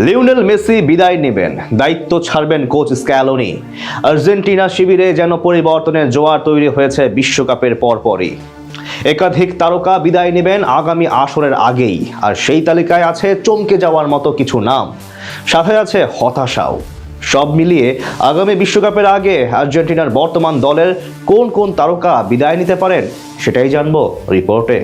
Lionel Messi বিদায় নেবেন, দায়িত্ব ছাড়বেন কোচ স্ক্যালোনি। আর্জেন্টিনা শিবিরে যেন পরিবর্তনের জোয়ার তৈরি হয়েছে বিশ্বকাপের পরপরই। একাধিক তারকা বিদায় নেবেন আগামী আসরের আগেই, আর সেই তালিকায় আছে চমকে যাওয়ার মতো কিছু নাম, সাথে আছে হতাশাও। সব মিলিয়ে আগামী বিশ্বকাপের আগে আর্জেন্টিনার বর্তমান দলের কোন কোন তারকা বিদায় নিতে পারেন সেটাই জানবো রিপোর্টে।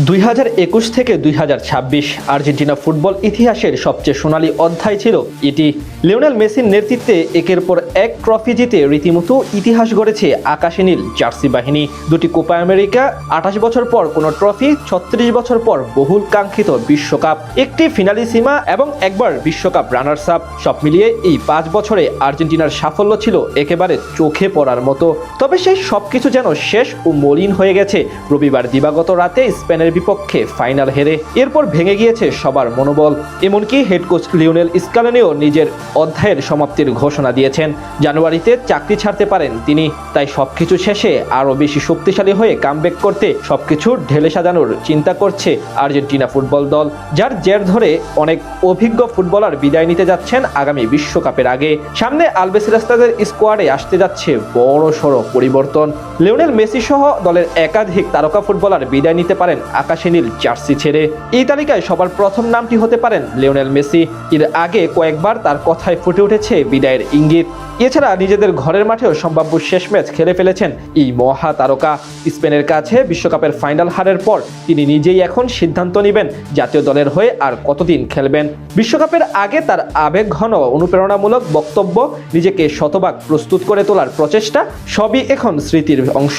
2021 থেকে 2026 আর্জেন্টিনা ফুটবল ইতিহাসের সবচেয়ে সোনালী অধ্যায় ছিল এটি। লিওনেল মেসির নেতৃত্বে একের পর এক ট্রফি জিতে রীতিমতো ইতিহাস গড়েছে আকাশে নীল জার্সি বাহিনী। দুটি কোপা আমেরিকা, 28 বছর পর কোনো ট্রফি, 36 বছর পর বহুল কাঙ্ক্ষিত বিশ্বকাপ, একটি ফিনালিসিমা এবং একবার বিশ্বকাপ রানার্স আপ। সব মিলিয়ে এই 5 বছরে আর্জেন্টিনার সাফল্য ছিল একেবারে চোখে পড়ার মতো। তবে সেই সবকিছু যেন শেষ ও মলিন হয়ে গেছে রবিবার দিবাগত রাতে স্পেনের বিপক্ষে ফাইনাল হেরে। এরপর ভেঙে গিয়েছে সবার মনোবল। এমনকি হেড কোচ লিওনেল স্ক্যালোনিও নিজের অধ্যায়ের সমাপ্তির ঘোষণা দিয়েছেন। জানুয়ারিতে চাকরি ছাড়তে পারেন তিনি। তাই সবকিছু শেষে আরও বেশি শক্তিশালী হয়ে কামব্যাক করতে সবকিছু ঢেলে সাজানোর চিন্তা করছে আর্জেন্টিনা ফুটবল দল, যার জের ধরে অনেক অভিজ্ঞ ফুটবলার বিদায় নিতে যাচ্ছেন আগামী বিশ্বকাপের আগে। সামনে আলবেসিরাস্তাদের স্কোয়াডে আসতে যাচ্ছে বড় সড় পরিবর্তন। লিওনেল মেসি সহ দলের একাধিক তারকা ফুটবলার বিদায় নিতে পারেন আকাশে নীল জার্সি ছেড়ে। এই তালিকায় সবার প্রথম নামটি হতে পারেন লিওনেল মেসি। এর আগে কয়েকবার তার কথায় ফুটে উঠেছে বিদায়ের ইঙ্গিত। এছাড়া নিজেদের ঘরের মাঠেও সম্ভাব্য শেষ ম্যাচ খেলে ফেলেছেন এই মহা তারকা। স্পেনের কাছে বিশ্বকাপের ফাইনাল হারের পর তিনি নিজেই এখন সিদ্ধান্ত নেবেন জাতীয় দলের হয়ে আর কতদিন খেলবেন। বিশ্বকাপের আগে তার আবেগঘন অনুপ্রেরণামূলক বক্তব্য, নিজেকে শতভাগ প্রস্তুত করে তোলার প্রচেষ্টা সবই এখন স্মৃতির অংশ।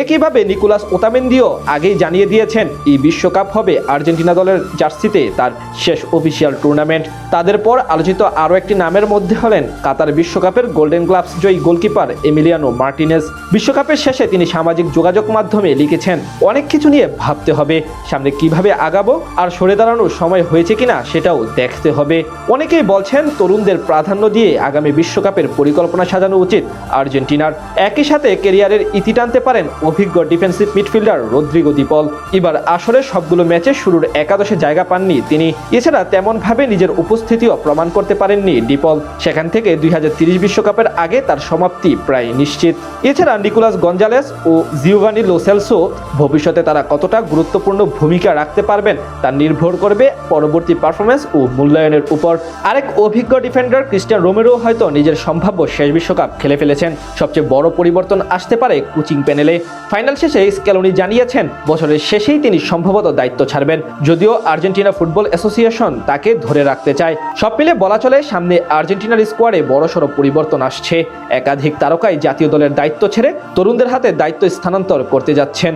একইভাবে নিকোলাস ওতামেন্দিও আগেই জানিয়ে দিয়েছেন এই বিশ্বকাপ হবে আর্জেন্টিনা দলের জার্সিতে তার শেষ অফিসিয়াল টুর্নামেন্ট। তাদের পর আলোচিত আরও একটি নামের মধ্যে হলেন কাতার বিশ্বকাপের গোল্ডেন গ্লাভস জয়ী গোলকিপার এমিলিয়ানো মার্টিনেজ। বিশ্বকাপের শেষে তিনি সামাজিক যোগাযোগ মাধ্যমে লিখেছেন, অনেক কিছু নিয়ে ভাবতে হবে, সামনে কিভাবে আগাবো আর সরে দাঁড়ানোর সময় হয়েছে কিনা সেটাও দেখতে হবে। অনেকেই বলছেন তরুণদের প্রাধান্য দিয়ে আগামী বিশ্বকাপের পরিকল্পনা সাজানো উচিত আর্জেন্টিনার। একই সাথে ক্যারিয়ারের ইতি টানতে পারেন অভিজ্ঞ ডিফেন্সিভ মিডফিল্ডার রদ্রিগো দি পল। এবার আসলে সবগুলো ম্যাচে শুরুর একাদশে জায়গা পাননি তিনি। এছাড়া তেমনভাবে নিজের উপস্থিতিও প্রমাণ করতে পারেননি ডিপল। সেখান থেকে 2030 বিশ্বকাপের আগে তার সমাপ্তি প্রায় নিশ্চিত। এছাড়া নিকোলাস গঞ্জালেস ও জিওভানি লো সেলসো ভবিষ্যতে তারা কতটা গুরুত্বপূর্ণ ভূমিকা রাখতে পারবেন তা নির্ভর করবে পরবর্তী পারফরমেন্স ও মূল্যায়নের উপর। আরেক অভিজ্ঞ ডিফেন্ডার ক্রিস্টিয়ান রোমেরো হয়তো নিজের সম্ভাব্য শেষ বিশ্বকাপ খেলে ফেলেছেন। সবচেয়ে বড় পরিবর্তন আসতে পারে কোচিং প্যানেলে। ফাইনাল শেষে স্ক্যালোনি জানিয়েছেন বছরের শেষেই তিনি সম্ভবত দায়িত্ব ছাড়বেন, যদিও আর্জেন্টিনা ফুটবল অ্যাসোসিয়েশন তাকে ধরে রাখতে চায়। সব মিলে বলা চলে সামনে আর্জেন্টিনার স্কোয়াডে বড়সড় পরিবর্তন আসছে। একাধিক তারকাই জাতীয় দলের দায়িত্ব ছেড়ে তরুণদের হাতে দায়িত্ব স্থানান্তর করতে যাচ্ছেন।